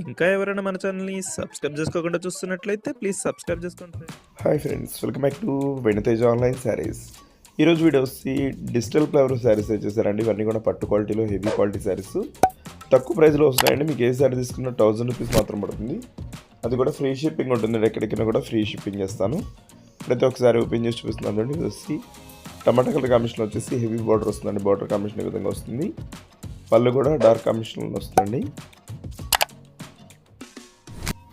ఇంకా ఎవరైనా మన ఛానల్‌ని సబ్స్క్రైబ్ చేసుకోకుండా చూస్తున్నట్లయితే ప్లీజ్ సబ్స్క్రైబ్ చేసుకోండి friends. Hi friends, welcome back to వెనితేజ్ online saris. ఈరోజు వీడియో వచ్చి డిజిటల్ ఫ్లవర్ శారీస్ వచ్చేసారండి. ఇవన్నీ కూడా పట్టు క్వాలిటీలో హెవీ క్వాలిటీ శారీస్ తక్కువ ప్రైస్లో వస్తున్నాయండి. మీకు ఏ శారీ తీసుకున్నా 1000 రూపీస్ మాత్రం పడుతుంది. అది కూడా ఫ్రీ షిప్పింగ్ ఉంటుంది. ఎక్కడికైనా కూడా ఫ్రీ షిప్పింగ్ చేస్తాను. ప్రతి ఒక్కసారి ఓపెన్ చేసి చూపిస్తున్నాను అండి. ఇది వచ్చి టమాటా కలర్ కాంబినేషన్ వచ్చేసి హెవీ బార్డర్ వస్తుందండి. బార్డర్ కాంబినేషన్ ఈ విధంగా వస్తుంది. పళ్ళు కూడా డార్క్ కాంబినేషన్ వస్తుందండి.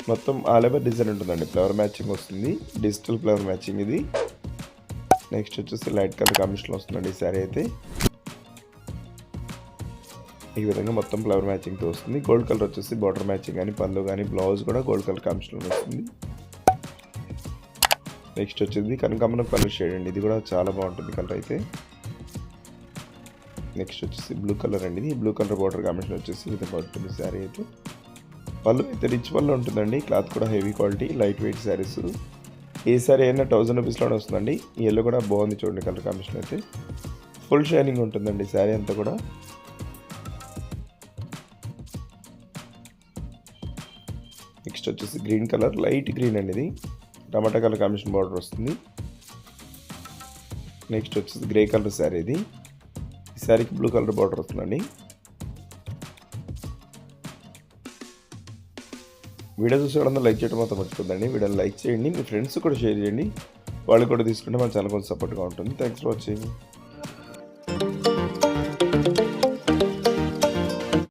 మొత్తం ఆల్ ఓవర్ డిజైన్ ఉంటుందండి. ఫ్లవర్ మ్యాచింగ్ వస్తుంది. డిజిటల్ ఫ్లవర్ మ్యాచింగ్ ఇది. నెక్స్ట్ వచ్చేసి లైట్ కలర్ కాంబినేషన్ వస్తుందండి ఈ శారీ అయితే. ఈ విధంగా మొత్తం ఫ్లవర్ మ్యాచింగ్తో వస్తుంది. గోల్డ్ కలర్ వచ్చేసి బార్డర్ మ్యాచింగ్ కానీ పళ్ళు కానీ బ్లౌజ్ కూడా గోల్డ్ కలర్ కాంబినేషన్ వస్తుంది. నెక్స్ట్ వచ్చేది కనకాంబరం కలర్ షేడ్ అండి. ఇది కూడా చాలా బాగుంటుంది కలర్ అయితే. నెక్స్ట్ వచ్చేసి బ్లూ కలర్ అండి. ఇది బ్లూ కలర్ బార్డర్ కాంబినేషన్ వచ్చేసి ఈ విధంగా ఉంటుంది శారీ అయితే. పళ్ళు అయితే రిచ్ పళ్ళు ఉంటుందండి. క్లాత్ కూడా heavy quality light weight saris. ఏ శారీ అయినా 1000 రూపీస్లోనే వస్తుందండి. ఈ ఎల్లో కూడా బాగుంది చూడండి కలర్ కాంబినేషన్ అయితే. ఫుల్ షైనింగ్ ఉంటుందండి శారీ అంతా కూడా. నెక్స్ట్ వచ్చేసి గ్రీన్ కలర్ లైట్ గ్రీన్ అండి. ఇది టమాటా కలర్ కాంబినేషన్ బార్డర్ వస్తుంది. నెక్స్ట్ వచ్చేసి గ్రే కలర్ శారీ. ఇది ఈ శారీకి బ్లూ కలర్ బార్డర్ వస్తుందండి. వీడియో చూసేవాళ్ళందరూ లైక్ చేయడం మాత్రం మర్చిపోద్దండి. వీడియోని లైక్ చేయండి. మీ ఫ్రెండ్స్ కూడా షేర్ చేయండి. వాళ్ళు కూడా తీసుకుంటే మన ఛానల్ కొంచెం సపోర్ట్గా ఉంటుంది. Thanks for watching.